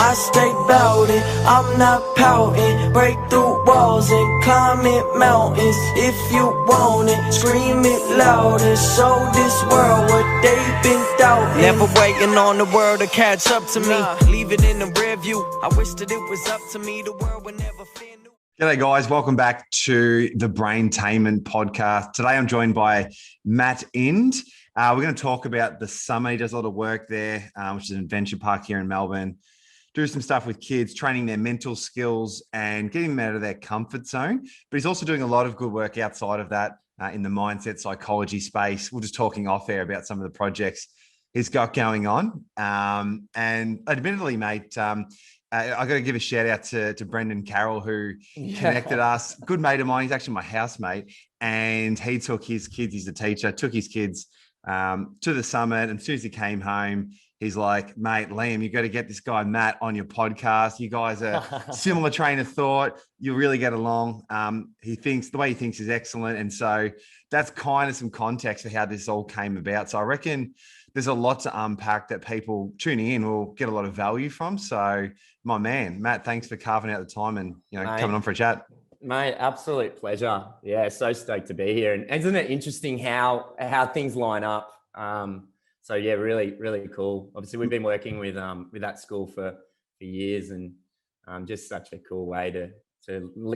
I stay bout it, I'm not pouting. Break through walls and climb it mountains. If you want it, scream it loud and show this world what they've been doubting. Never waiting on the world to catch up to me. Leave it in the rear view. I wish that it was up to me. The world would never fear new. G'day guys, welcome back to the Braintainment podcast. Today I'm joined by Matt Ind. We're going to talk about the summer. He does a lot of work there, which is an adventure park here in Melbourne. Do some stuff with kids, training their mental skills and getting them out of their comfort zone. But he's also doing a lot of good work outside of that in the mindset psychology space. We're just talking off air about some of the projects he's got going on. And admittedly, mate, I got to give a shout out to Brendan Carroll, who connected us. Good mate of mine. He's actually my housemate, and he took his kids. He's a teacher. Took his kids to the summit, and as soon as he came home, he's like, "Mate, Liam, you got to get this guy Matt on your podcast. You guys are similar train of thought. You really get along." The way he thinks is excellent, and so that's kind of some context for how this all came about. So I reckon there's a lot to unpack that people tuning in will get a lot of value from. So, my man, Matt, thanks for carving out the time and coming on for a chat. Mate, absolute pleasure. Yeah, so stoked to be here. And isn't it interesting how things line up? So yeah, really, really cool. Obviously, we've been working with that school for years, and just such a cool way to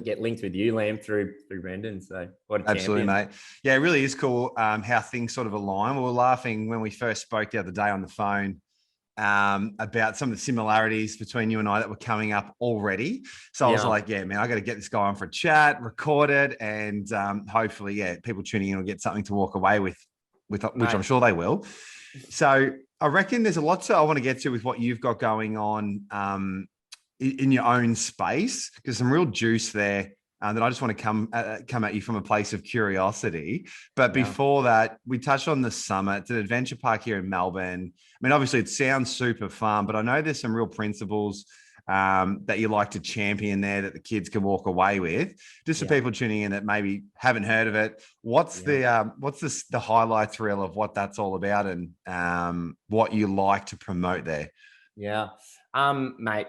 get linked with you, Liam, through Brendan. So what a Absolutely, champion. mate. Yeah, it really is cool how things sort of align. We were laughing when we first spoke the other day on the phone about some of the similarities between you and I that were coming up already. So I was like, yeah, man, I got to get this guy on for a chat, record it, and hopefully, people tuning in will get something to walk away with which I'm sure they will. So I reckon there's a lot I want to get to with what you've got going on in your own space, because some real juice there that I just want to come at you from a place of curiosity. But before that, we touched on the summit. It's an adventure park here in Melbourne. I mean, obviously it sounds super fun, but I know there's some real principles that you like to champion there that the kids can walk away with. Just for people tuning in that maybe haven't heard of it, what's the highlights reel of what that's all about and what you like to promote there? Yeah, mate.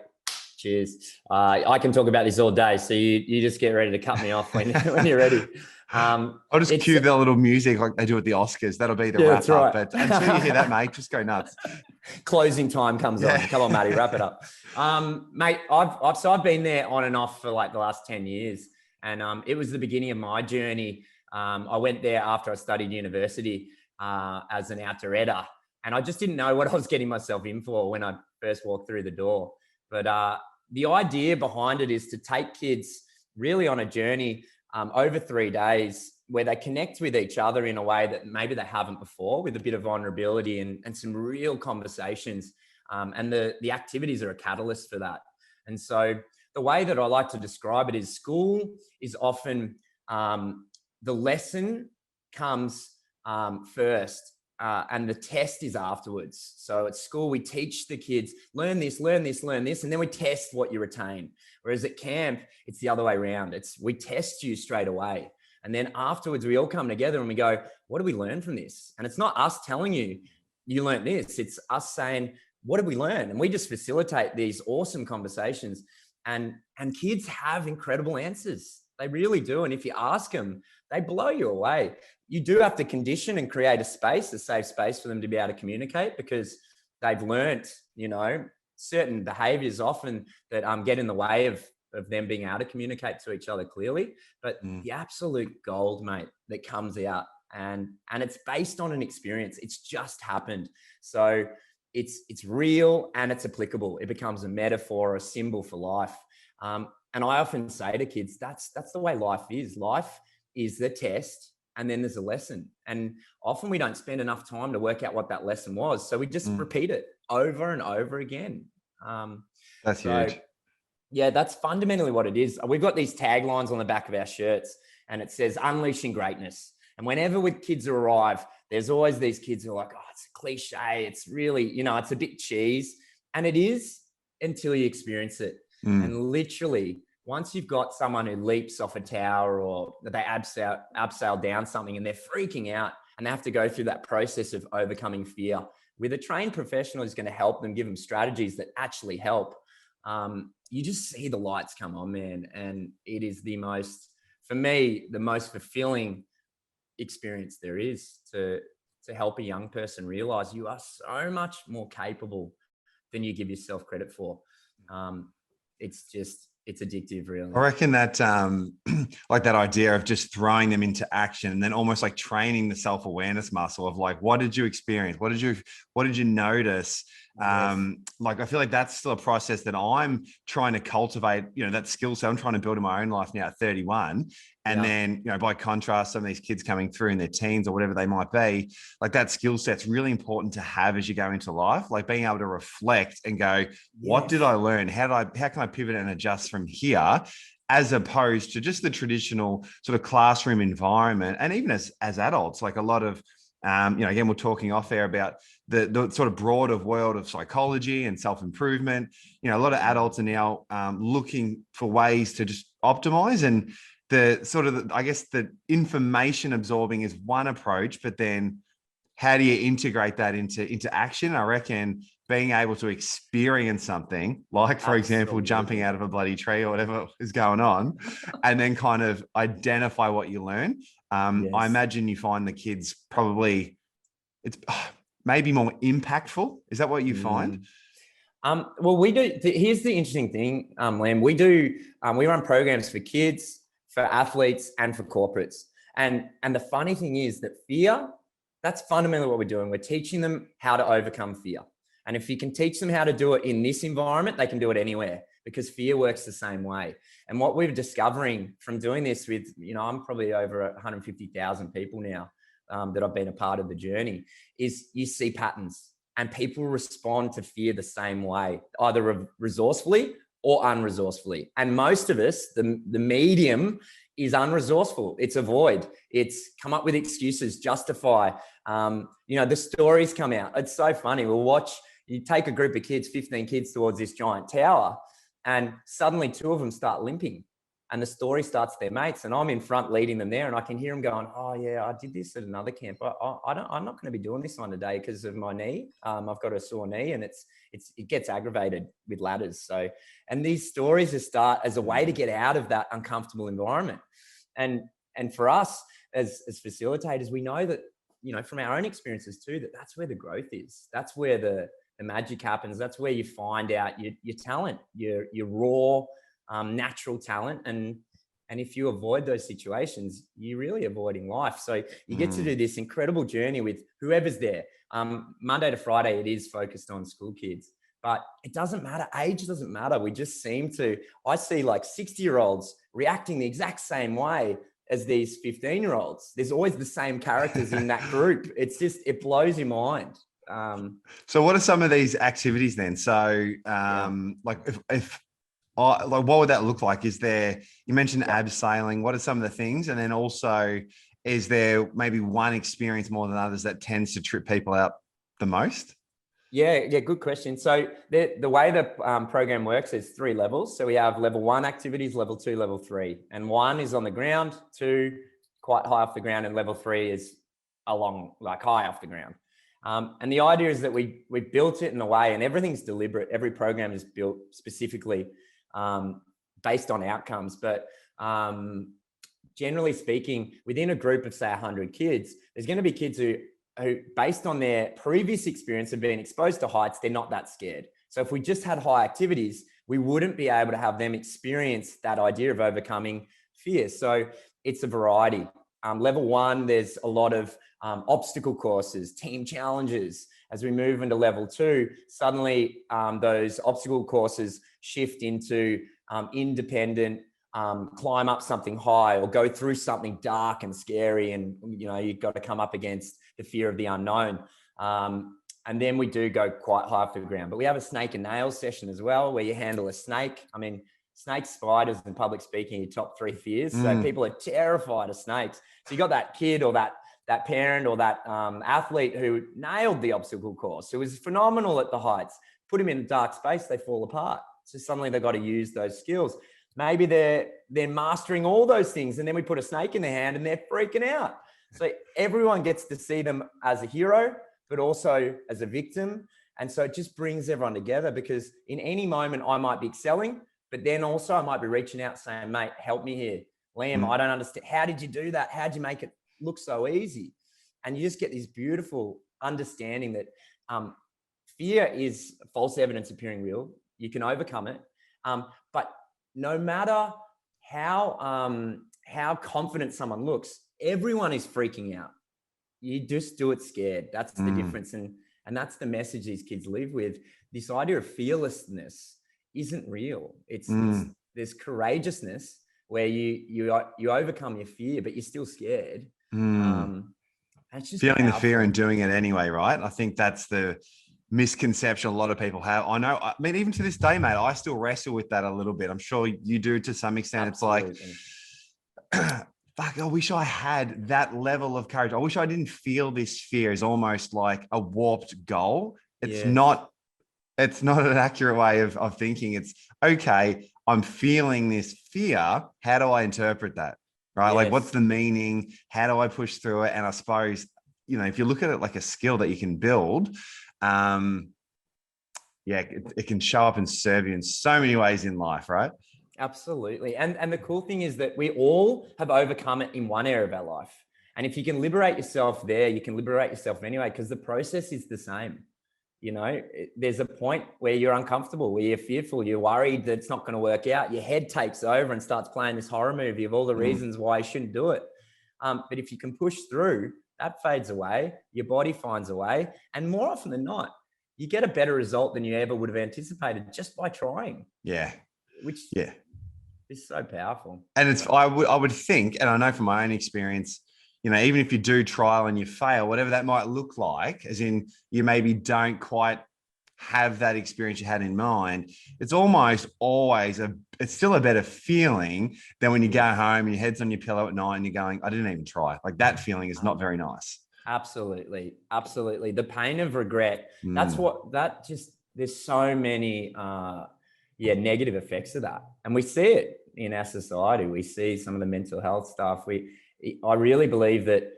Cheers. I can talk about this all day, so you just get ready to cut me off when you're ready. I'll just cue the little music like they do at the Oscars. That'll be the wrap up. But until you hear that, mate, just go nuts. Closing time comes on. Come on, Matty, wrap it up. Mate, I've been there on and off for like the last 10 years. And it was the beginning of my journey. I went there after I studied university as an outdoorer. And I just didn't know what I was getting myself in for when I first walked through the door. But the idea behind it is to take kids really on a journey over 3 days where they connect with each other in a way that maybe they haven't before, with a bit of vulnerability and some real conversations. And the activities are a catalyst for that. And so the way that I like to describe it is school is often the lesson comes first. And the test is afterwards. So at school, we teach the kids, learn this, learn this, learn this, and then we test what you retain. Whereas at camp, it's the other way around. We test you straight away. And then afterwards, we all come together and we go, what did we learn from this? And it's not us telling you, you learned this. It's us saying, what did we learn? And we just facilitate these awesome conversations. And kids have incredible answers. They really do. And if you ask them, they blow you away. You do have to condition and create a safe space for them to be able to communicate, because they've learnt, certain behaviors often that get in the way of them being able to communicate to each other clearly. But the absolute gold, mate, that comes out and it's based on an experience. It's just happened. So it's real and it's applicable. It becomes a metaphor, a symbol for life. And I often say to kids, that's the way life is. Life is the test, and then there's a lesson. And often we don't spend enough time to work out what that lesson was. So we just repeat it over and over again. That's huge. Yeah, that's fundamentally what it is. We've got these taglines on the back of our shirts, and it says unleashing greatness. And whenever with kids arrive, there's always these kids who are like, oh, it's a cliche. It's really, it's a bit cheese. And it is until you experience it. And literally, once you've got someone who leaps off a tower or they abseil down something and they're freaking out and they have to go through that process of overcoming fear with a trained professional who's going to help them, give them strategies that actually help. you just see the lights come on, man. And it is for me, the most fulfilling experience there is to help a young person realize you are so much more capable than you give yourself credit for. It's addictive, really. I reckon that like that idea of just throwing them into action and then almost like training the self-awareness muscle of like, what did you experience? What did you notice? Yes. Like, I feel like that's still a process that I'm trying to cultivate, that skill set I'm trying to build in my own life now at 31. And then, by contrast, some of these kids coming through in their teens or whatever they might be, like that skill set's really important to have as you go into life, like being able to reflect and go, what did I learn? How can I pivot and adjust from here? As opposed to just the traditional sort of classroom environment. And even as adults, like a lot of, again, we're talking off air about the sort of broader world of psychology and self-improvement. A lot of adults are now looking for ways to just optimize, and I guess the information absorbing is one approach, but then how do you integrate that into action? I reckon being able to experience something like, for example, jumping out of a bloody tree or whatever is going on, and then kind of identify what you learn. I imagine you find the kids probably it's maybe more impactful. Is that what you find? Well, we do. Here's the interesting thing, Liam. We run programs for kids, for athletes, and for corporates. And the funny thing is that fear, that's fundamentally what we're doing. We're teaching them how to overcome fear. And if you can teach them how to do it in this environment, they can do it anywhere, because fear works the same way. And what we're discovering from doing this with, I'm probably over 150,000 people now that I've been a part of the journey, is you see patterns, and people respond to fear the same way, either resourcefully or unresourcefully. And most of us, the medium is unresourceful. It's avoid. It's come up with excuses, justify. The stories come out. It's so funny. You take a group of kids, 15 kids, towards this giant tower, and suddenly 2 of them start limping, and the story starts their mates, and I'm in front leading them there, and I can hear them going, "Oh yeah, I did this at another camp. I'm not going to be doing this one today because of my knee. I've got a sore knee, and it gets aggravated with ladders." So, and these stories start as a way to get out of that uncomfortable environment. And for us as facilitators, we know that, from our own experiences too, that's where the growth is. That's where the magic happens. That's where you find out your talent, your raw, natural talent. And if you avoid those situations, you're really avoiding life. So you get to do this incredible journey with whoever's there. Monday to Friday, it is focused on school kids, but it doesn't matter. Age doesn't matter. We just I see like 60-year-olds reacting the exact same way as these 15-year-olds. There's always the same characters in that group. It blows your mind. So what are some of these activities then? So like like what would that look like? You mentioned abseiling. What are some of the things? And then also, is there maybe one experience more than others that tends to trip people out the most? Yeah, good question. So the way the program works is 3 levels. So we have level 1 activities, level 2, level 3. And 1 is on the ground, 2 quite high off the ground, and level 3 is along, like high off the ground. And the idea is that we built it in a way, and everything's deliberate. Every program is built specifically based on outcomes. But generally speaking, within a group of, say, 100 kids, there's going to be kids who, based on their previous experience of being exposed to heights, they're not that scared. So if we just had high activities, we wouldn't be able to have them experience that idea of overcoming fear. So it's a variety. Level 1, there's a lot of obstacle courses, team challenges. As we move into level 2, suddenly those obstacle courses shift into independent, climb up something high or go through something dark and scary. And, you've got to come up against the fear of the unknown. And then we do go quite high off the ground. But we have a snake and nails session as well, where you handle a snake. I mean, snakes, spiders, and public speaking are your top 3 fears. So people are terrified of snakes. So you got that kid or that parent or that athlete who nailed the obstacle course, who was phenomenal at the heights. Put them in a dark space, they fall apart. So suddenly they've got to use those skills. Maybe they're mastering all those things, and then we put a snake in their hand and they're freaking out. So everyone gets to see them as a hero, but also as a victim, And so it just brings everyone together, because in any moment I might be excelling, but then also I might be reaching out saying, mate, help me here. Liam, I don't understand. How did you do that? How'd you make it look so easy? And you just get this beautiful understanding that fear is false evidence appearing real. You can overcome it. But no matter how confident someone looks, everyone is freaking out. You just do it scared. That's the difference. And that's the message these kids live with. This idea of fearlessness isn't real. It's there's courageousness where you overcome your fear, but you're still scared. It's just feeling powerful. the fear and doing it anyway, right? I think that's the misconception a lot of people have. I mean, even to this day, mate, I still wrestle with that a little bit. I'm sure you do to some extent. Absolutely. It's like, fuck, I wish I had that level of courage. I wish I didn't feel this fear is almost like a warped goal. It's not an accurate way of thinking. It's okay, I'm feeling this fear. How do I interpret that? Right? Like, what's the meaning? How do I push through it? And I suppose, if you look at it like a skill that you can build, it can show up and serve you in so many ways in life, right? Absolutely. And the cool thing is that we all have overcome it in one area of our life. And if you can liberate yourself there, you can liberate yourself anyway, because the process is the same. There's a point where you're uncomfortable, where you're fearful, you're worried that it's not going to work out. Your head takes over and starts playing this horror movie of all the reasons why you shouldn't do it. But if you can push through, that fades away. Your body finds a way. And more often than not, you get a better result than you ever would have anticipated just by trying. Yeah. Which is so powerful. And I would think, and I know from my own experience, even if you do trial and you fail, whatever that might look like, as in you maybe don't quite have that experience you had in mind, it's almost always it's still a better feeling than when you go home and your head's on your pillow at night and you're going, I didn't even try. Like, that feeling is not very nice. Absolutely. Absolutely. The pain of regret, there's so many, negative effects of that. And we see it in our society. We see some of the mental health stuff. I really believe that,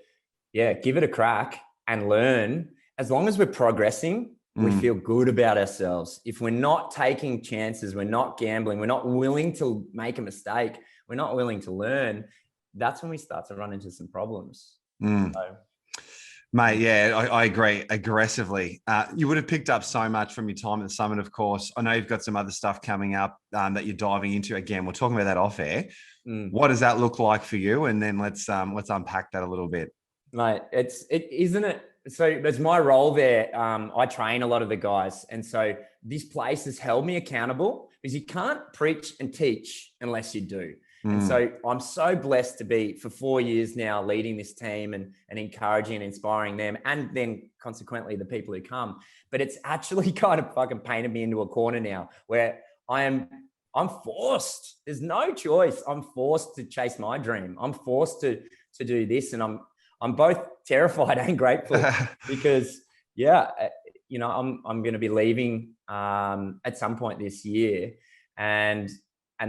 give it a crack and learn. As long as we're progressing, we feel good about ourselves. If we're not taking chances, we're not gambling, we're not willing to make a mistake, we're not willing to learn, that's when we start to run into some problems. Mate, I agree aggressively. You would have picked up so much from your time at the summit, of course. I know you've got some other stuff coming up that you're diving into. Again, we're talking about that off air. What does that look like for you? And then let's unpack that a little bit. Mate, isn't it? So there's my role there. I train a lot of the guys. And so this place has held me accountable, because you can't preach and teach unless you do. And so I'm so blessed to be, for 4 years now, leading this team and encouraging and inspiring them, and then consequently the people who come. But it's actually kind of fucking painted me into a corner now where I'm forced. There's no choice. I'm forced to chase my dream. I'm forced to do this. And I'm both terrified and grateful because I'm going to be leaving at some point this year. And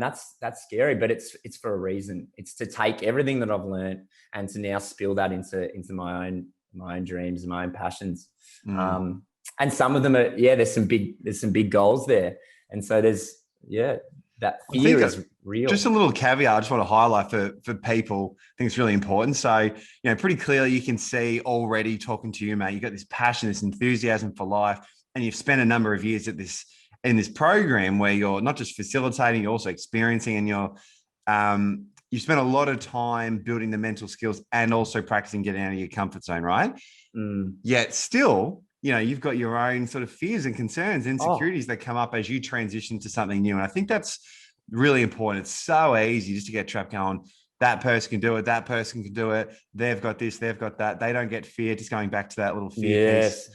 that's scary, but it's for a reason. It's to take everything that I've learned and to now spill that into my own dreams and my own passions. And some of them are, there's some big goals there. And so there's, that fear is real. Just a little caveat I just want to highlight for people. I think it's really important. So, pretty clearly you can see already talking to you, mate, you've got this passion, this enthusiasm for life, and you've spent a number of years in this program where you're not just facilitating, you're also experiencing, and you spent a lot of time building the mental skills and also practicing getting out of your comfort zone, right? Yet still, you've got your own sort of fears and concerns, insecurities that come up as you transition to something new. And I think that's really important. It's so easy just to get trapped going, that person can do it, that person can do it, they've got this, they've got that. They don't get fear, just going back to that little fear piece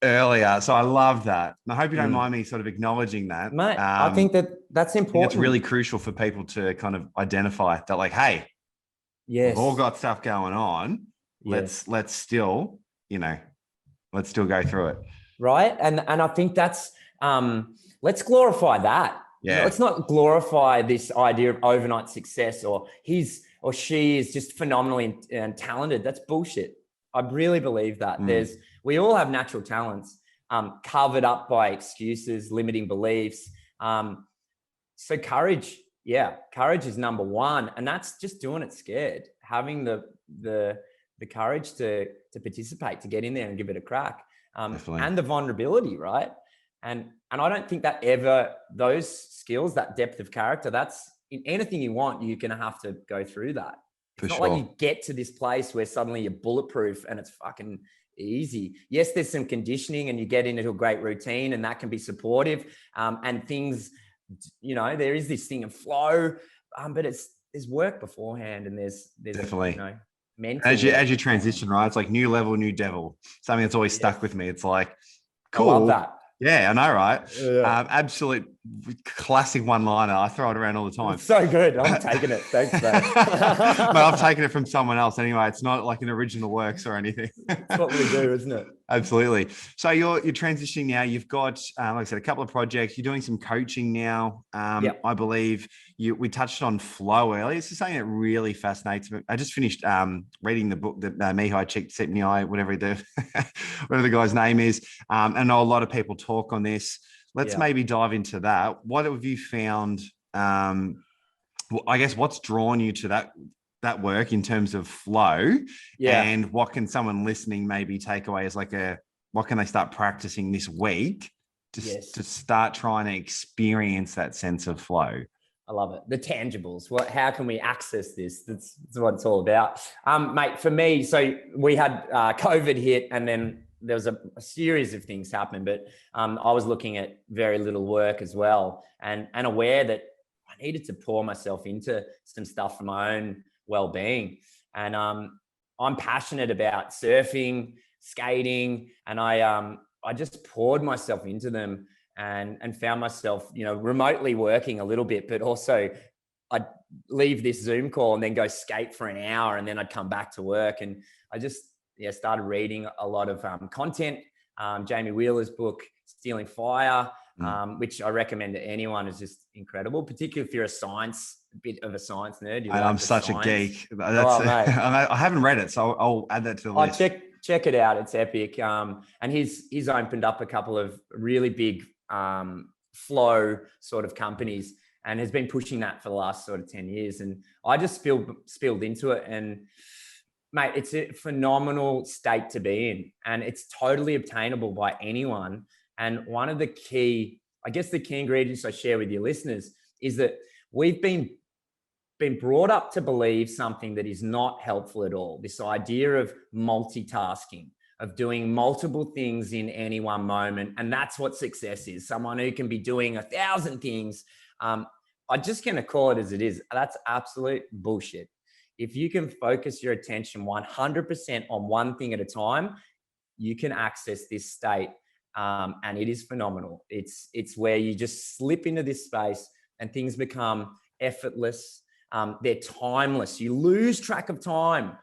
earlier. So I love that. And I hope you don't mind me sort of acknowledging that. Mate, I think that's important. It's really crucial for people to kind of identify that, like, hey, we've all got stuff going on. Let's still, let's still go through it. Right. And I think that's, let's glorify that. Yeah. Let's not glorify this idea of overnight success or he's or she is just phenomenally and talented. That's bullshit. I really believe that we all have natural talents. covered up by excuses, limiting beliefs. So courage is number one, and that's just doing it scared, having the courage to participate, to get in there and give it a crack, and the vulnerability, right? And I don't think that those skills, that depth of character, that's in anything you want, you're going to have to go through that. It's not like you get to this place where suddenly you're bulletproof and it's fucking easy. Yes, there's some conditioning and you get into a great routine and that can be supportive. And things, there is this thing of flow, but there's work beforehand, and there's definitely mental as you transition, right? It's like new level, new devil. Something that's always stuck with me. It's like, cool. I love that. Yeah, I know, right? Yeah. Absolute classic one-liner. I throw it around all the time. It's so good. I'm taking it. Thanks, mate. But I've taken it from someone else anyway. It's not like an original works or anything. It's what we do, isn't it? Absolutely. So you're transitioning now. You've got, like I said, a couple of projects. You're doing some coaching now. I believe we touched on flow earlier. This is something that really fascinates me. I just finished reading the book that Mihai Csikszentmihalyi, whatever the guy's name is. And I know a lot of people talk on this. Let's maybe dive into that. What have you found? I guess what's drawn you to that work in terms of flow, and what can someone listening maybe take away as what can they start practicing this week to start trying to experience that sense of flow? I love it. The tangibles. How can we access this? That's what it's all about. Mate, for me, so we had COVID hit, and then there was a series of things happening, but I was looking at very little work as well, and aware that I needed to pour myself into some stuff for my own well-being. And I'm passionate about surfing, skating, and I just poured myself into them and found myself, remotely working a little bit, but also I'd leave this Zoom call and then go skate for an hour, and then I'd come back to work. And I just started reading a lot of content. Jamie Wheeler's book, Stealing Fire, which I recommend to anyone, is just incredible, particularly if you're a bit of a science nerd. I'm such a geek. I haven't read it, so I'll add that to the list. Check it out. It's epic. And he's opened up a couple of really big flow sort of companies, and has been pushing that for the last sort of 10 years. And I just spilled into it, and mate, it's a phenomenal state to be in, and it's totally obtainable by anyone. And one of the key ingredients I share with your listeners is that we've been brought up to believe something that is not helpful at all. This idea of multitasking, of doing multiple things in any one moment. And that's what success is. Someone who can be doing 1,000 things. I'm just going to call it as it is. That's absolute bullshit. If you can focus your attention 100% on one thing at a time, you can access this state. And it is phenomenal. It's where you just slip into this space and things become effortless. They're timeless. You lose track of time.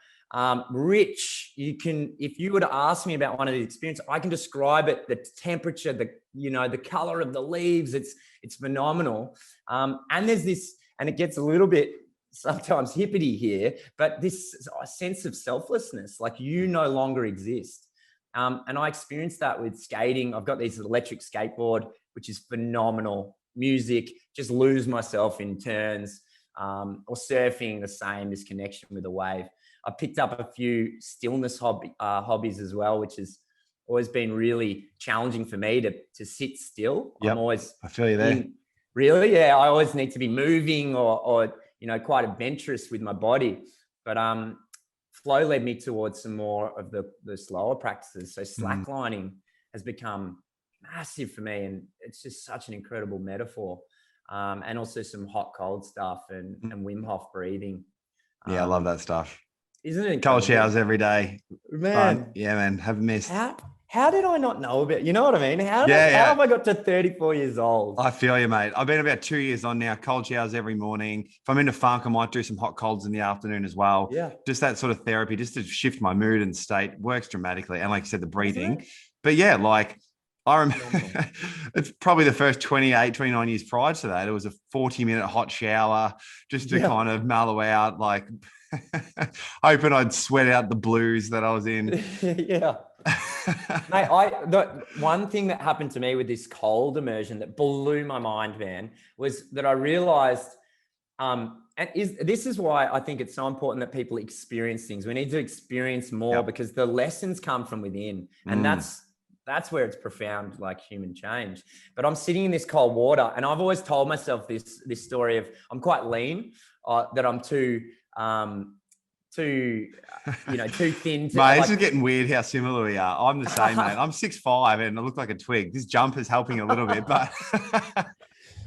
Rich, if you were to ask me about one of the experiences, I can describe it, the temperature, the color of the leaves. It's phenomenal. And there's this, and it gets a little bit sometimes hippity here, but this sense of selflessness, like you no longer exist. And I experienced that with skating. I've got this electric skateboard, which is phenomenal. Music, just lose myself in turns, or surfing, the same, this connection with the wave. I picked up a few stillness hobbies as well, which has always been really challenging for me to sit still. Yep. I feel you there. Really? Yeah. I always need to be moving or quite adventurous with my body. But flow led me towards some more of the slower practices. So slacklining has become massive for me, and it's just such an incredible metaphor. And also some hot, cold stuff and Wim Hof breathing. I love that stuff. Isn't it? Cold showers every day. Man. Fun. Yeah, man. Haven't missed. How did I not know about it? You know what I mean? How have I got to 34 years old? I feel you, mate. I've been about 2 years on now. Cold showers every morning. If I'm into funk, I might do some hot colds in the afternoon as well. Yeah. Just that sort of therapy, just to shift my mood and state, works dramatically. And like you said, the breathing. But yeah, like I remember it's probably the first 28, 29 years prior to that. It was a 40-minute hot shower just to kind of mellow out, like hoping I'd sweat out the blues that I was in. Yeah. Mate, the one thing that happened to me with this cold immersion that blew my mind, man, was that I realized, this is why I think it's so important that people experience things. We need to experience more because the lessons come from within, and that's where it's profound, like human change. But I'm sitting in this cold water, and I've always told myself this story of I'm quite lean, that I'm too thin. Mate, this is getting weird how similar we are. I'm the same, mate. I'm 6'5" and I look like a twig. This jumper's helping a little bit, but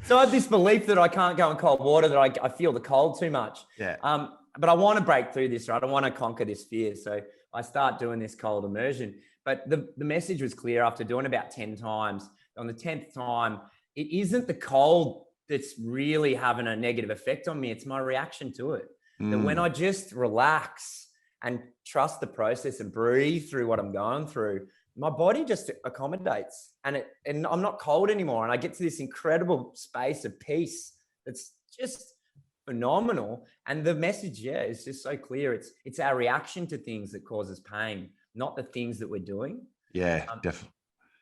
so I have this belief that I can't go in cold water, that I feel the cold too much. Yeah. But I want to break through this, right? I want to conquer this fear. So I start doing this cold immersion. But the message was clear after doing about 10 times. On the 10th time, it isn't the cold that's really having a negative effect on me. It's my reaction to it. That when I just relax and trust the process and breathe through what I'm going through, my body just accommodates, and I'm not cold anymore. And I get to this incredible space of peace that's just phenomenal. And the message, is just so clear. It's our reaction to things that causes pain, not the things that we're doing. Yeah, definitely.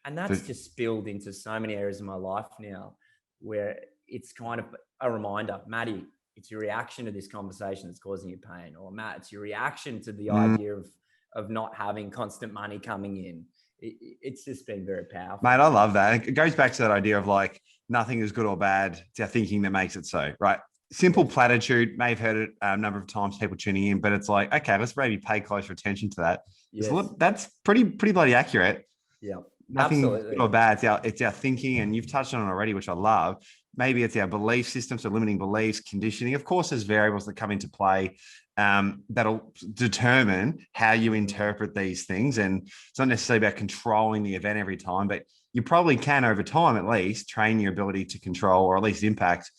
And that's just spilled into so many areas of my life now, where it's kind of a reminder, Maddie, it's your reaction to this conversation that's causing you pain. Or Matt, it's your reaction to the idea of not having constant money coming in. It's just been very powerful. Mate, I love that. It goes back to that idea of like, nothing is good or bad. It's our thinking that makes it so, right? Simple platitude, may have heard it a number of times, people tuning in, but it's like, okay, let's maybe pay closer attention to that. Yes. That's pretty bloody accurate. Yeah, nothing absolutely. good or bad. It's our thinking, and you've touched on it already, which I love. Maybe it's our belief system, so limiting beliefs, conditioning. Of course, there's variables that come into play that'll determine how you interpret these things. And it's not necessarily about controlling the event every time, but you probably can, over time at least, train your ability to control, or at least impact,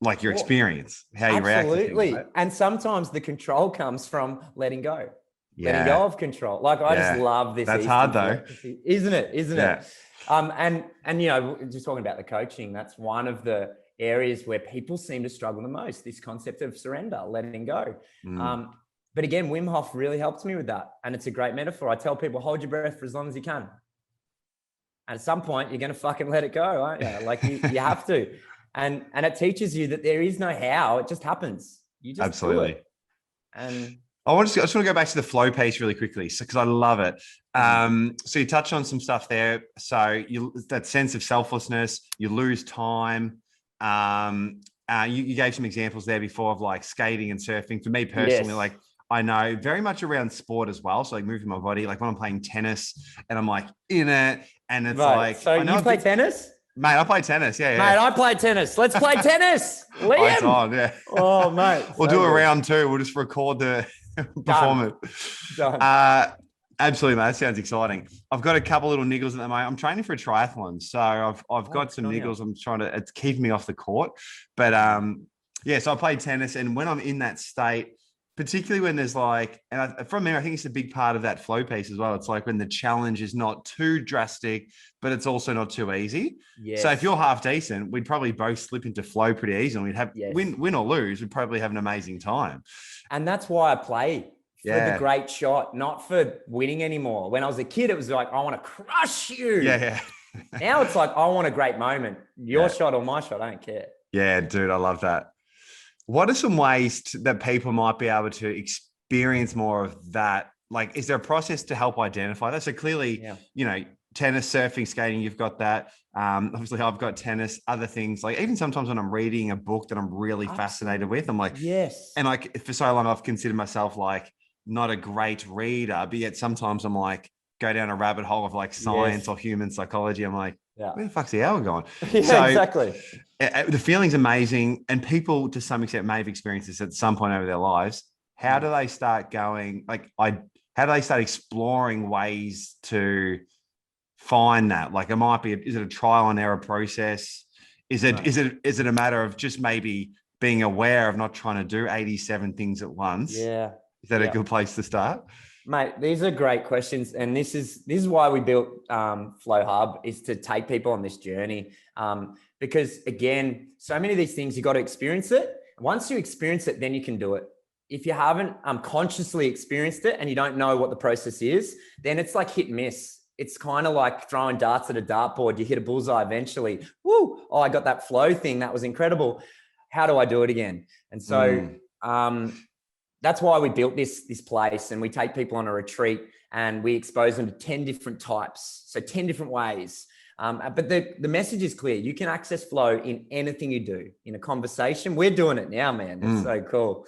like your experience, how you react to things. Absolutely. Right? And sometimes the control comes from letting go. Letting go of control. Like, I just love this. That's hard though. Isn't it? It? And just talking about the coaching, that's one of the areas where people seem to struggle the most, this concept of surrender, letting go. But again, Wim Hof really helped me with that. And it's a great metaphor. I tell people, hold your breath for as long as you can. And at some point, you're going to fucking let it go, aren't you? Like you have to. And it teaches you that there is no how, it just happens. You just do it. And I just want to go back to the flow piece really quickly, because I love it. So you touched on some stuff there. So that sense of selflessness, you lose time. You gave some examples there before of like skating and surfing. For me personally, like I know very much around sport as well. So like moving my body, like when I'm playing tennis and I'm like in it, and it's like, so you play tennis? Mate, I play tennis. Yeah. Mate, I play tennis. Let's play tennis. Liam. On, Oh, mate. We'll do a round two. We'll just record the performance. Done. Absolutely, mate. That sounds exciting. I've got a couple little niggles at the moment. I'm training for a triathlon, so I've got some niggles. I'm trying to. It's keeping me off the court, but so I play tennis, and when I'm in that state, particularly when there's like, from there, I think it's a big part of that flow piece as well. It's like when the challenge is not too drastic, but it's also not too easy. Yes. So if you're half decent, we'd probably both slip into flow pretty easy, and we'd have win or lose, we'd probably have an amazing time. And that's why I play for the great shot, not for winning anymore. When I was a kid, it was like, I want to crush you. Yeah. Now it's like, I want a great moment. Your shot or my shot, I don't care. Yeah, dude, I love that. What are some ways that people might be able to experience more of that? Like, is there a process to help identify that? So clearly, tennis, surfing, skating, you've got that. Obviously, I've got tennis, other things. Like even sometimes when I'm reading a book that I'm really fascinated with, I'm like, yes. And like for so long, I've considered myself like not a great reader, but yet sometimes I'm like, go down a rabbit hole of like science or human psychology. I'm like, where the fuck's the hour going? Exactly. The feeling's amazing. And people to some extent may have experienced this at some point over their lives. How do they start going? How do they start exploring ways to find that? Like is it a trial and error process? Is it a matter of just maybe being aware of not trying to do 87 things at once? Yeah. Is that a good place to start? Mate, these are great questions. And this is why we built Flow Hub, is to take people on this journey. Because again, so many of these things, you got to experience it. Once you experience it, then you can do it. if you haven't consciously experienced it and you don't know what the process is, then it's like hit and miss. It's kind of like throwing darts at a dartboard. You hit a bullseye eventually. Woo! Oh, I got that flow thing. That was incredible. How do I do it again? And so that's why we built this place, and we take people on a retreat and we expose them to 10 different types. So 10 different ways. But the message is clear. You can access flow in anything you do. In a conversation, we're doing it now, man. It's so cool.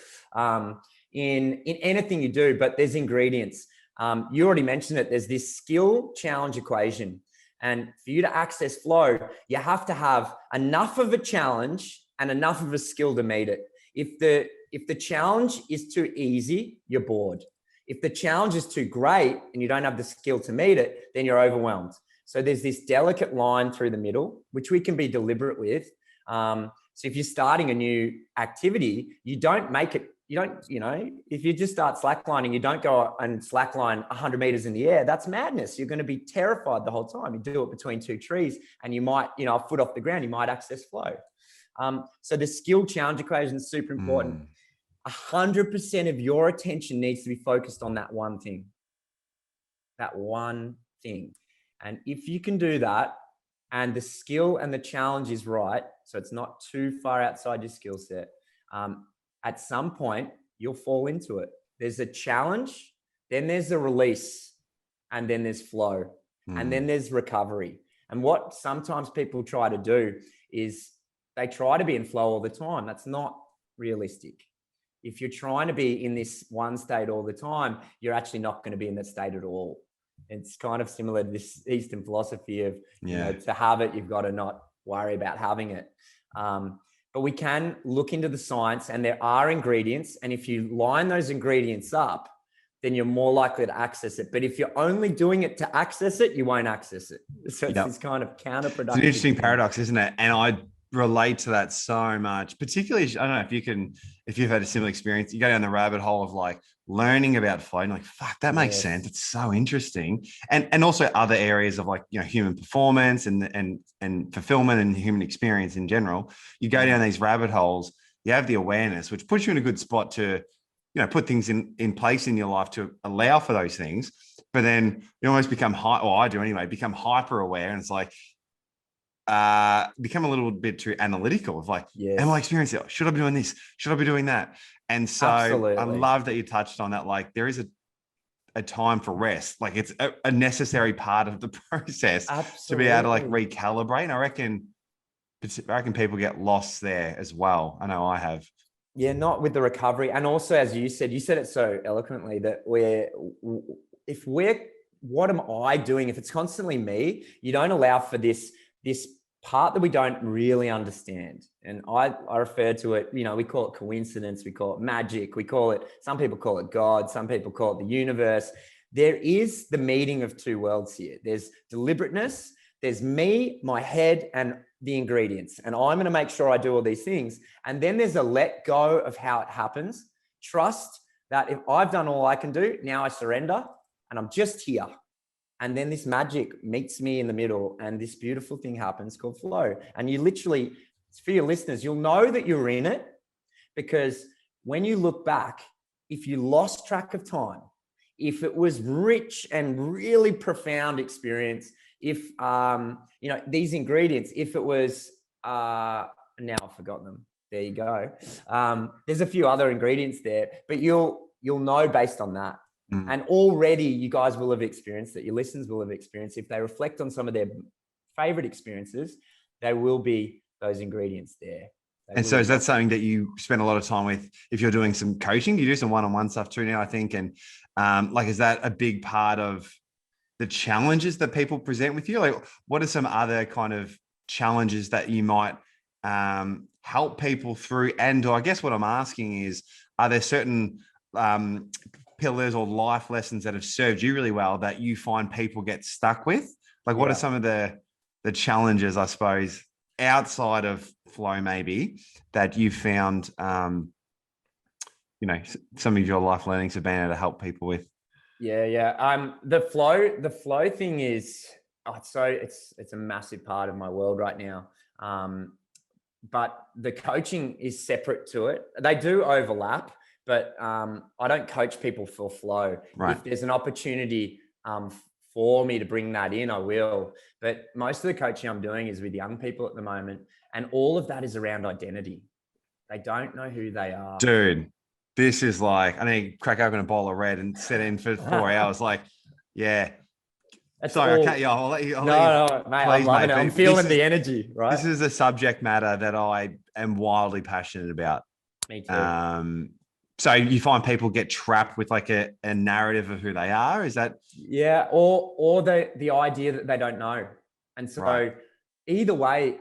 In anything you do, but there's ingredients. You already mentioned it. There's this skill challenge equation. And for you to access flow, you have to have enough of a challenge and enough of a skill to meet it. If the challenge is too easy, you're bored. If the challenge is too great and you don't have the skill to meet it, then you're overwhelmed. So there's this delicate line through the middle, which we can be deliberate with. So if you're starting a new activity, you don't make it, if you just start slacklining, you don't go and slackline 100 meters in the air, that's madness. You're going to be terrified the whole time. You do it between two trees and you might, a foot off the ground, you might access flow. So the skill challenge equation is super important. 100% of your attention needs to be focused on that one thing. That one thing. And if you can do that, and the skill and the challenge is right, so it's not too far outside your skill set, at some point you'll fall into it. There's a challenge, then there's a release, and then there's flow, and then there's recovery. And what sometimes people try to do is they try to be in flow all the time. That's not realistic. If you're trying to be in this one state all the time, you're actually not going to be in that state at all. It's kind of similar to this Eastern philosophy of, to have it, you've got to not worry about having it. But we can look into the science, and there are ingredients. And if you line those ingredients up, then you're more likely to access it. But if you're only doing it to access it, you won't access it. So it's this kind of counterproductive. It's an interesting paradox, isn't it? And I relate to that so much, particularly, I don't know if you've had a similar experience, you go down the rabbit hole of like learning about flow and like, fuck, that makes sense. It's so interesting. And also other areas of like, human performance and fulfillment and human experience in general. You go down these rabbit holes, you have the awareness, which puts you in a good spot to, put things in place in your life to allow for those things. But then you almost become I do anyway, become hyper aware. And it's like, become a little bit too analytical of like, am I experiencing it? Should I be doing this? Should I be doing that? And so absolutely. I love that you touched on that. Like there is a time for rest. Like it's a necessary part of the process to be able to like recalibrate. And I reckon people get lost there as well. I know I have. Yeah, not with the recovery. And also, as you said it so eloquently that what am I doing? If it's constantly me, you don't allow for this part that we don't really understand. And I refer to it, we call it coincidence, we call it magic, some people call it God, some people call it the universe. There is the meeting of two worlds here. There's deliberateness, there's me, my head, and the ingredients. And I'm going to make sure I do all these things. And then there's a let go of how it happens. Trust that if I've done all I can do, now I surrender and I'm just here. And then this magic meets me in the middle and this beautiful thing happens called flow. And you literally, for your listeners, you'll know that you're in it because when you look back, if you lost track of time, if it was rich and really profound experience, if, these ingredients, if it was, now I've forgotten them. There you go. There's a few other ingredients there, but you'll know based on that. And already you guys will have experienced it. Your listeners will have experienced. If they reflect on some of their favorite experiences, there will be those ingredients there. And so is that something that you spend a lot of time with if you're doing some coaching? You do some one-on-one stuff too now, I think. And is that a big part of the challenges that people present with you? Like what are some other kind of challenges that you might help people through? And I guess what I'm asking is, are there certain pillars or life lessons that have served you really well that you find people get stuck with? Like what are some of the challenges, I suppose, outside of flow maybe that you found, some of your life learnings have been able to help people with? The flow thing is, it's a massive part of my world right now. But the coaching is separate to it. They do overlap, but I don't coach people for flow. Right. If there's an opportunity for me to bring that in, I will. But most of the coaching I'm doing is with young people at the moment. And all of that is around identity. They don't know who they are. Dude, this is like, I need to crack open a bowl of red and sit in for 4 hours. Like, yeah. That's Sorry, all. I can't. Yeah, I'll let you. No, mate, I'm loving it. I'm feeling the energy, right? This is a subject matter that I am wildly passionate about. Me too. So you find people get trapped with like a narrative of who they are? Is that? Yeah, or the idea that they don't know. And so either way,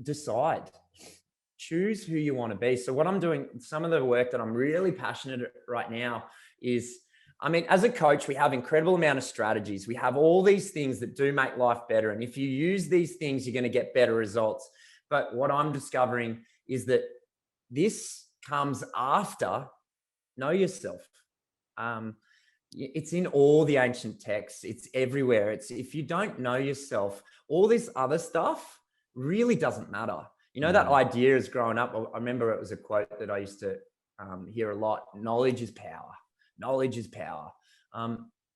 decide. Choose who you want to be. So what I'm doing, some of the work that I'm really passionate right now is, I mean, as a coach, we have incredible amount of strategies. We have all these things that do make life better. And if you use these things, you're going to get better results. But what I'm discovering is that this comes after know yourself. It's in all the ancient texts. It's everywhere. It's if you don't know yourself, all this other stuff really doesn't matter. You know, that idea is growing up. I remember it was a quote that I used to hear a lot. Knowledge is power. Knowledge is power.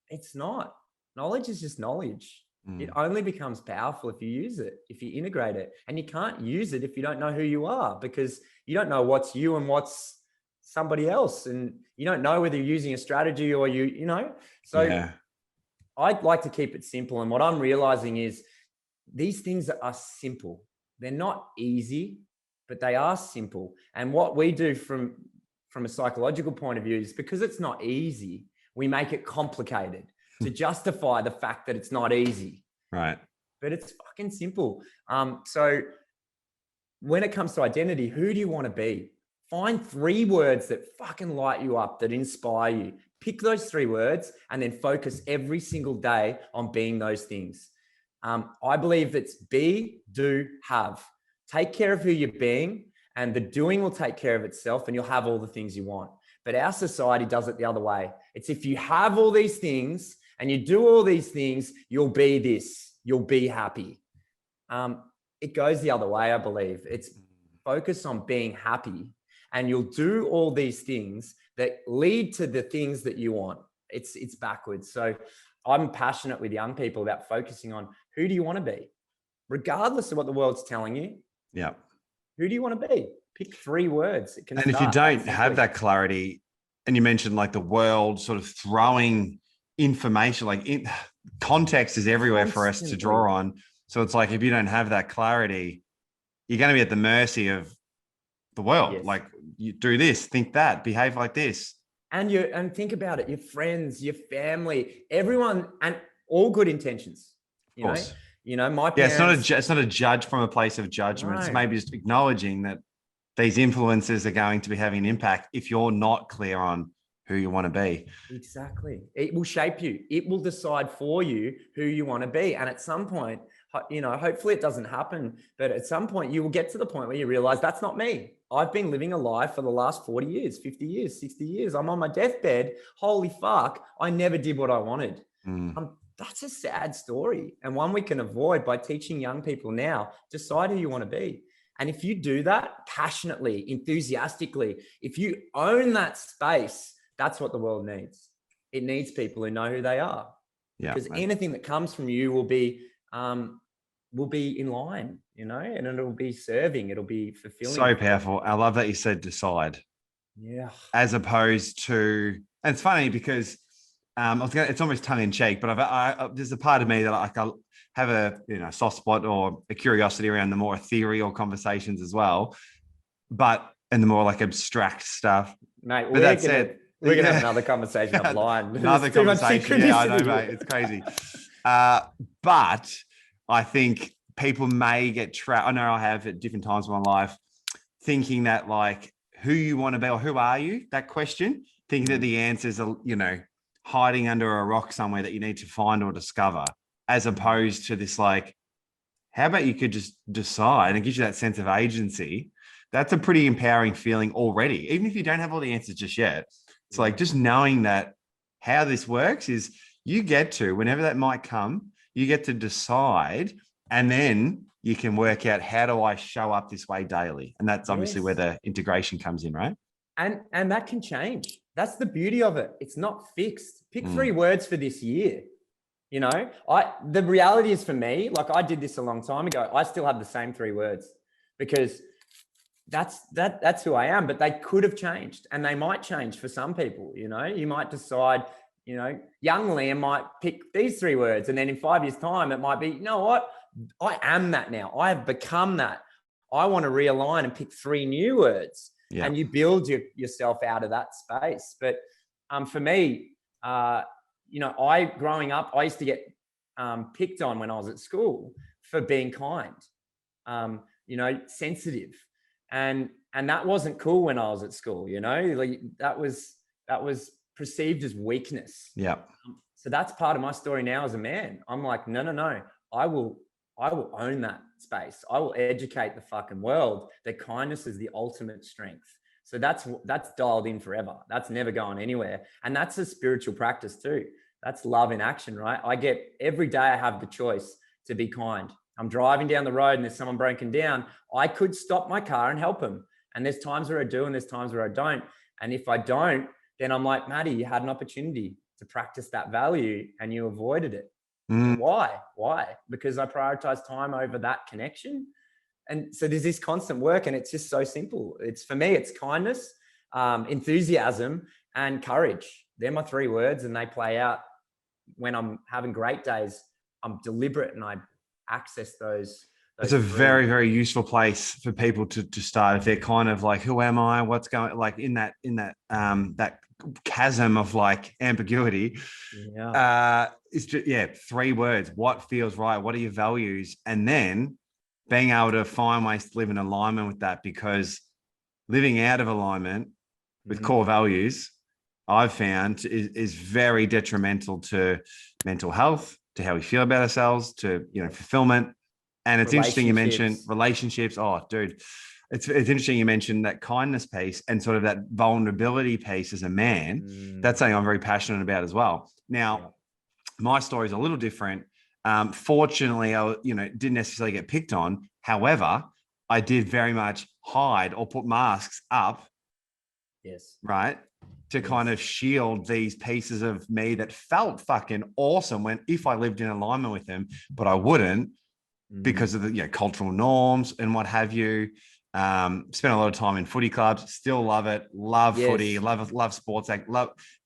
It's not. Knowledge is just knowledge. It only becomes powerful if you use it, if you integrate it. And you can't use it if you don't know who you are, because you don't know what's you and what's somebody else. And you don't know whether you're using a strategy or you know. So I'd like to keep it simple. And what I'm realizing is these things are simple. They're not easy, but they are simple. And what we do from a psychological point of view is, because it's not easy, we make it complicated to justify the fact that it's not easy. Right. But it's fucking simple. So when it comes to identity, who do you want to be? Find 3 words that fucking light you up, that inspire you. Pick those 3 words and then focus every single day on being those things. I believe it's be, do, have. Take care of who you're being, and the doing will take care of itself, and you'll have all the things you want. But our society does it the other way. It's if you have all these things and you do all these things, you'll be this, you'll be happy. It goes the other way, I believe. It's focus on being happy, and you'll do all these things that lead to the things that you want. It's backwards. So I'm passionate with young people about focusing on who do you want to be, regardless of what the world's telling you. Yeah. Who do you want to be? Pick 3 words. And if you don't have that clarity, and you mentioned like the world sort of throwing information, like context is everywhere for us to draw on. So it's like, if you don't have that clarity, you're going to be at the mercy of the world. Yes. Like, you do this, think that, behave like this. And think about it, your friends, your family, everyone, and all good intentions. You know, my parents. It's not a judge from a place of judgment. No. It's maybe just acknowledging that these influences are going to be having an impact if you're not clear on who you want to be. Exactly. It will shape you. It will decide for you who you want to be. And at some point, you know, hopefully it doesn't happen, but at some point you will get to the point where you realize that's not me. I've been living a life for the last 40 years, 50 years, 60 years. I'm on my deathbed. Holy fuck. I never did what I wanted. That's a sad story, and one we can avoid by teaching young people now, decide who you want to be. And if you do that passionately, enthusiastically, if you own that space, that's what the world needs. It needs people who know who they are. Yeah, because anything that comes from you will be in line, you know, and it'll be serving, it'll be fulfilling. So powerful. I love that you said decide. Yeah. As opposed to, and it's funny because it's almost tongue in cheek, but there's a part of me that I have a soft spot or a curiosity around the more ethereal conversations as well, and the more like abstract stuff. Mate, we're gonna have another conversation offline. Another conversation, yeah, I know, mate. It's crazy. But I think people may get trapped. I know I have at different times in my life, thinking that like who you want to be or who are you? That question, thinking that the answers are, hiding under a rock somewhere that you need to find or discover, as opposed to this, like, how about you could just decide, and it gives you that sense of agency. That's a pretty empowering feeling already. Even if you don't have all the answers just yet, it's like just knowing that how this works is you get to, whenever that might come, you get to decide, and then you can work out, how do I show up this way daily? And that's obviously where the integration comes in, right? And that can change. That's the beauty of it. It's not fixed. Pick 3 words for this year. You know, the reality is for me, like I did this a long time ago. I still have the same 3 words because that's who I am, but they could have changed and they might change for some people. You know, you might decide, you know, young Liam might pick these 3 words. And then in 5 years' time, it might be, you know what? I am that now. I have become that. I want to realign and pick 3 new words. Yeah. And you build yourself out of that space. But for me, you know, growing up, I used to get picked on when I was at school for being kind, you know, sensitive. And that wasn't cool when I was at school, you know, like that was perceived as weakness. Yeah. So that's part of my story now as a man. I'm like, no. I will own that space. I will educate the fucking world that kindness is the ultimate strength. So that's dialed in forever. That's never going anywhere. And that's a spiritual practice too. That's love in action, right? Every day I have the choice to be kind. I'm driving down the road and there's someone broken down. I could stop my car and help them. And there's times where I do and there's times where I don't. And if I don't, then I'm like, Maddie, you had an opportunity to practice that value and you avoided it. Why? Because I prioritize time over that connection. And so there's this constant work and it's just so simple. For me, it's kindness, enthusiasm and courage. They're my 3 words and they play out when I'm having great days. I'm deliberate and I access those. It's a very, very useful place for people to start if they're kind of like, who am I? What's going like in that that chasm of like ambiguity. Yeah. It's just 3 words. What feels right? What are your values? And then being able to find ways to live in alignment with that, because living out of alignment with core values, I've found is very detrimental to mental health, to how we feel about ourselves, to, you know, fulfillment. And it's interesting you mentioned relationships. Oh, dude, it's interesting you mentioned that kindness piece and sort of that vulnerability piece as a man. That's something I'm very passionate about as well. Now, my story is a little different. Fortunately, I, you know, didn't necessarily get picked on. However, I did very much hide or put masks up. Yes. Right. To kind of shield these pieces of me that felt fucking awesome if I lived in alignment with them, but I wouldn't because of the, you know, cultural norms and what have you. Spent a lot of time in footy clubs, still love it. Love footy, love sports,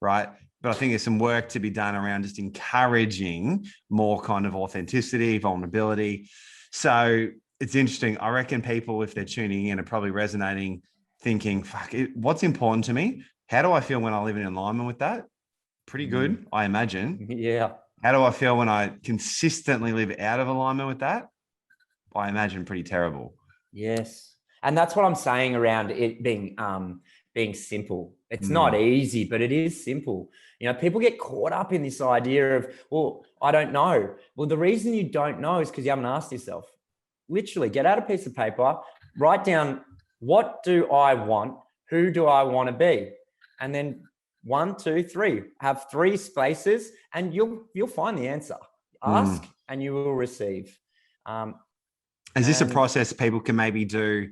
right. But I think there's some work to be done around just encouraging more kind of authenticity, vulnerability. So it's interesting. I reckon people, if they're tuning in, are probably resonating, thinking, fuck, what's important to me? How do I feel when I live in alignment with that? Pretty good, I imagine. Yeah. How do I feel when I consistently live out of alignment with that? I imagine pretty terrible. Yes. And that's what I'm saying around it being simple. It's not easy, but it is simple. You know, people get caught up in this idea of, well, I don't know. Well, the reason you don't know is because you haven't asked yourself. Literally, get out a piece of paper, write down, what do I want? Who do I want to be? And then 1, 2, 3, have 3 spaces and you'll find the answer. Ask and you will receive. Is this a process people can maybe do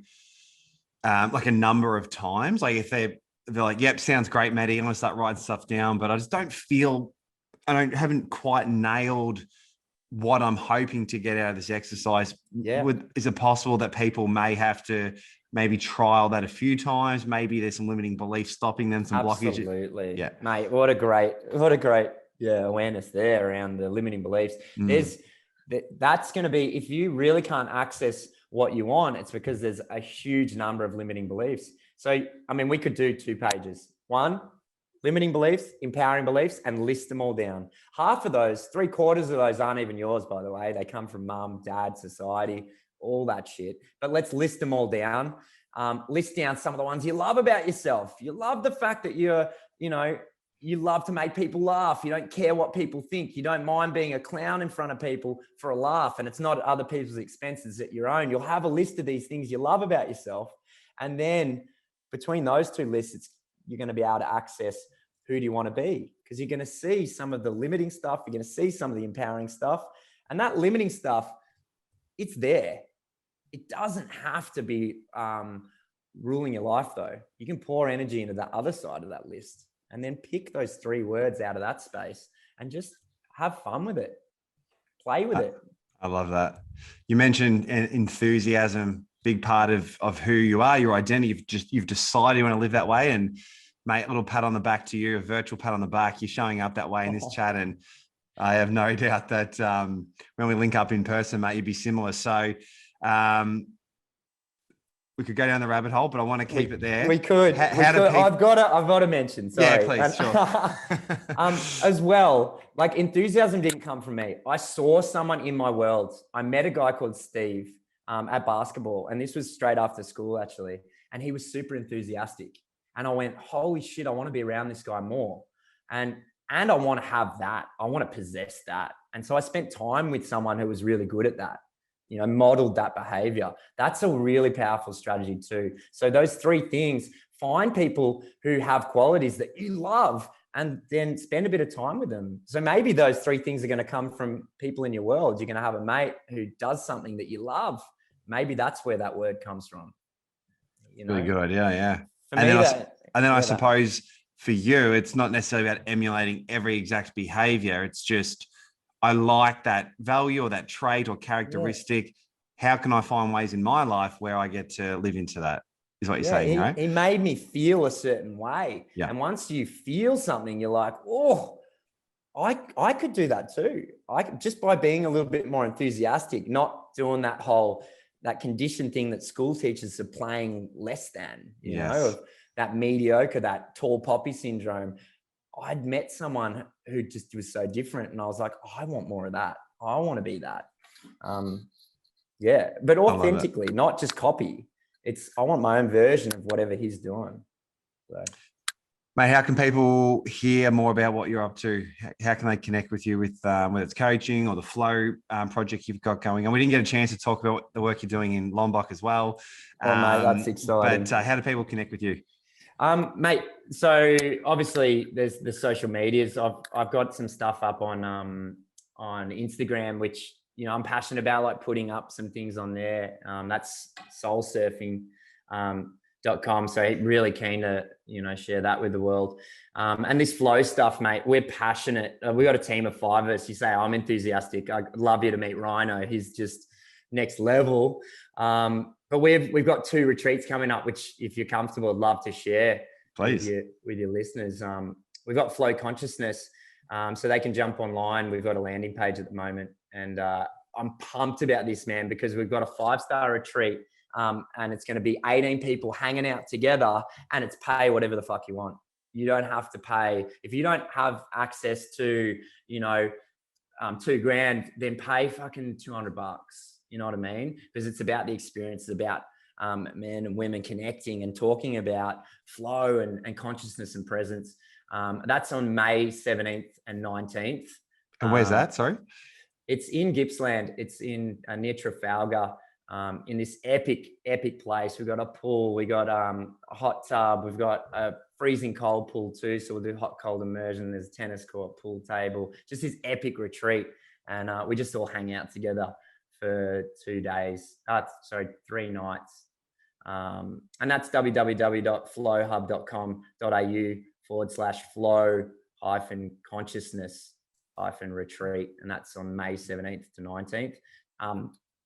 like a number of times? Like if they're like, yep, sounds great, Maddie, I'm going to start writing stuff down, but I just haven't quite nailed what I'm hoping to get out of this exercise. Yeah. Is it possible that people may have to maybe trial that a few times? Maybe there's some limiting beliefs stopping them, some blockages. Absolutely. Yeah. Mate, what a great awareness there around the limiting beliefs. That's going to be, if you really can't access what you want, it's because there's a huge number of limiting beliefs. So, I mean, we could do 2 pages. 1, limiting beliefs, empowering beliefs, and list them all down. Half of those, 3/4 of those aren't even yours, by the way. They come from mum, dad, society, all that shit. But let's list them all down. List down some of the ones you love about yourself. You love the fact that you love to make people laugh. You don't care what people think. You don't mind being a clown in front of people for a laugh. And it's not at other people's expenses, at your own. You'll have a list of these things you love about yourself. And then between those 2 lists, you're going to be able to access who do you want to be? Because you're going to see some of the limiting stuff. You're going to see some of the empowering stuff. And that limiting stuff, it's there. It doesn't have to be ruling your life though. You can pour energy into the other side of that list and then pick those 3 words out of that space and just have fun with it. Play with it. I love that. You mentioned enthusiasm, big part of who you are, your identity. You've decided you want to live that way. And mate, a little pat on the back to you, a virtual pat on the back. You're showing up that way in this chat. And I have no doubt that when we link up in person, mate, you'd be similar. So we could go down the rabbit hole, but I want to keep it there. We could. I've got to mention. Sorry. Yeah, please. Sure. As well, like enthusiasm didn't come from me. I saw someone in my world. I met a guy called Steve at basketball, and this was straight after school actually. And he was super enthusiastic. And I went, holy shit, I want to be around this guy more. And I want to have that. I want to possess that. And so I spent time with someone who was really good at that. You know, modeled that behavior. That's a really powerful strategy too. So those 3 things, find people who have qualities that you love and then spend a bit of time with them. So maybe those 3 things are going to come from people in your world. You're going to have a mate who does something that you love. Maybe that's where that word comes from. You know? Really good idea. Yeah. And then I suppose for you, it's not necessarily about emulating every exact behavior. It's just, I like that value or that trait or characteristic. Yeah. How can I find ways in my life where I get to live into that? Is what you're saying, right? He made me feel a certain way. Yeah. And once you feel something, you're like, oh, I could do that too. Just by being a little bit more enthusiastic, not doing that conditioned thing that school teachers are playing less than, you know, of that mediocre, that tall poppy syndrome. I'd met someone who just was so different, and I was like, oh, I want more of that. I want to be that. But authentically, not just copy. I want my own version of whatever he's doing. So. Mate, how can people hear more about what you're up to? How can they connect with you with whether it's coaching or the Flow project you've got going? And we didn't get a chance to talk about the work you're doing in Lombok as well. Oh, mate, that's exciting. But how do people connect with you? Mate, so obviously there's the social medias. I've got some stuff up on Instagram, which, you know, I'm passionate about, like putting up some things on there. That's soulsurfing.com. So really keen to, you know, share that with the world. And this flow stuff, mate, we're passionate. We got a team of 5 of us. You say I'm enthusiastic. I'd love you to meet Rhino. He's just next level. But we've got 2 retreats coming up, which if you're comfortable, I'd love to share. Please. With your listeners. We've got Flow Consciousness, so they can jump online. We've got a landing page at the moment, and I'm pumped about this, man, because we've got a 5-star retreat, and it's going to be 18 people hanging out together, and it's pay whatever the fuck you want. You don't have to pay. If you don't have access to, you know, $2,000, then pay fucking $200. You know what I mean? Because it's about the experience. It's about men and women connecting and talking about flow and consciousness and presence. That's on May 17th and 19th. And where's that? Sorry? It's in Gippsland. It's in near Trafalgar, in this epic place. We've got a pool. We got a hot tub. We've got a freezing cold pool too. So we'll do hot, cold immersion. There's a tennis court, pool table, just this epic retreat. And we just all hang out together for 2 days. 3 nights. And that's www.flow-hub.com.au/flow-consciousness-retreat. And that's on May 17th to 19th.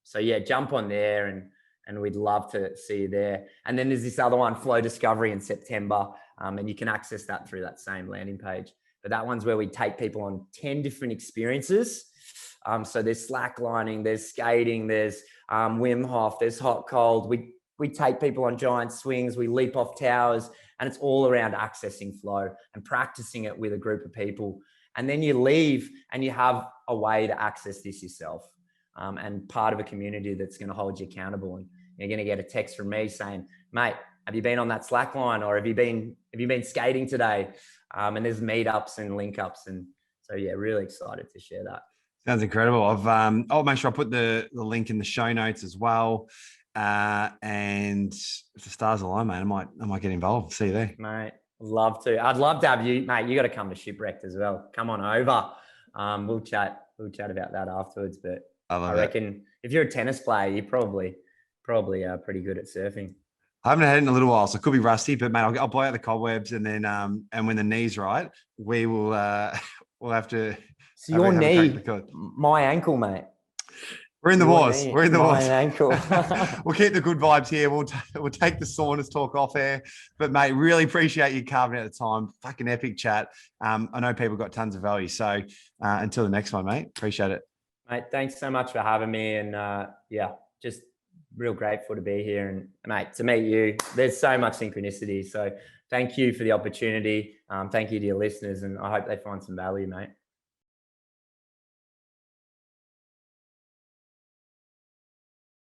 So yeah, jump on there and we'd love to see you there. And then there's this other one, Flow Discovery, in September. And you can access that through that same landing page. But that one's where we take people on 10 different experiences. So there's slacklining, there's skating, there's Wim Hof, there's hot, cold. We take people on giant swings, we leap off towers, and it's all around accessing flow and practicing it with a group of people. And then you leave and you have a way to access this yourself, and part of a community that's going to hold you accountable. And you're going to get a text from me saying, mate, have you been on that slack line, or have you been skating today? And there's meetups and link ups. And so, yeah, really excited to share that. Sounds incredible. I'll make sure I put the link in the show notes as well. And if the stars align, mate, I might get involved. See you there, mate. Love to. I'd love to have you, mate. You got to come to Shipwrecked as well. Come on over. We'll chat about that afterwards. But I reckon if you're a tennis player, you're probably pretty good at surfing. I haven't had it in a little while, so it could be rusty. But mate, I'll blow out the cobwebs, and then and when the knee's right, we will we'll have to. So your have a crack knee, at the code. my ankle, mate. We're in the wars. We're in the wars. My ankle. We'll keep the good vibes here. We'll take the soreness talk off air. But mate, really appreciate you carving out the time. Fucking epic chat. I know people got tons of value. So until the next one, mate. Appreciate it. Mate, thanks so much for having me. And yeah, just real grateful to be here. And mate, to meet you, there's so much synchronicity. So thank you for the opportunity. Thank you to your listeners, and I hope they find some value, mate.